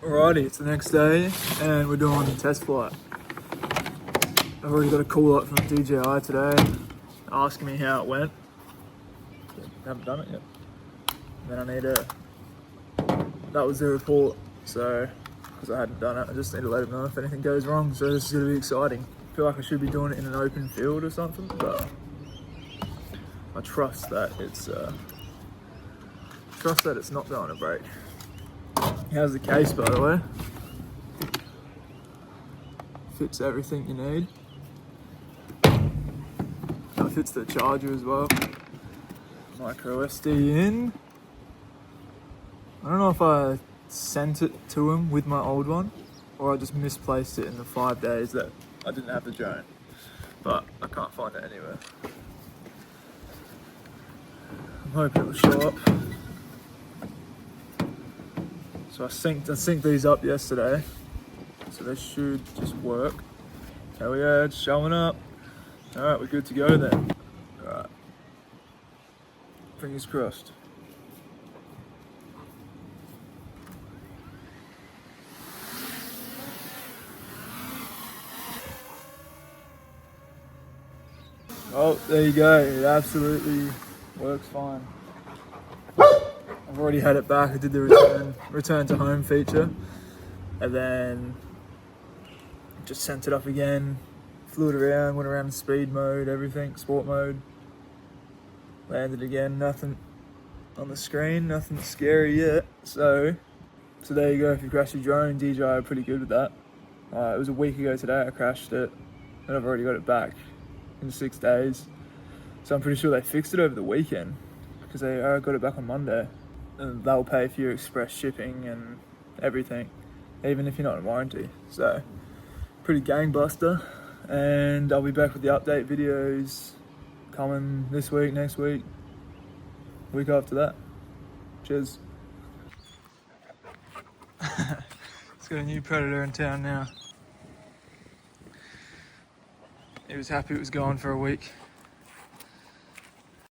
Alrighty, it's the next day and we're doing a test flight. I've already got a call out from DJI today asking me how it went. I haven't done it yet. And then that was the report, so, because I hadn't done it, I just need to let them know if anything goes wrong, so this is going to be exciting. I feel like I should be doing it in an open field or something, but I trust that it's not going to break. How's the case, by the way? Fits everything you need. That fits the charger as well. Micro SD in. I don't know if I sent it to him with my old one or I just misplaced it in the 5 days that I didn't have the drone, but I can't find it anywhere. I'm hoping it will show up. So I synced these up yesterday, so they should just work. Hell yeah, it's showing up. Alright, we're good to go then. Alright. Fingers crossed. Oh, there you go. It absolutely works fine. I've already had it back. I did the return to home feature, and then just sent it up again, flew it around, went around in speed mode, everything, sport mode, landed again, nothing on the screen, nothing scary yet. So there you go. If you crash your drone, DJI are pretty good with that. It was a week ago today I crashed it, and I've already got it back in 6 days. So I'm pretty sure they fixed it over the weekend, because I got it back on Monday. And they'll pay for your express shipping and everything, even if you're not in warranty. So pretty gangbuster, and I'll be back with the update videos coming this week, next week, week after that. Cheers. It's got a new predator in town now. He was happy it was gone for a week.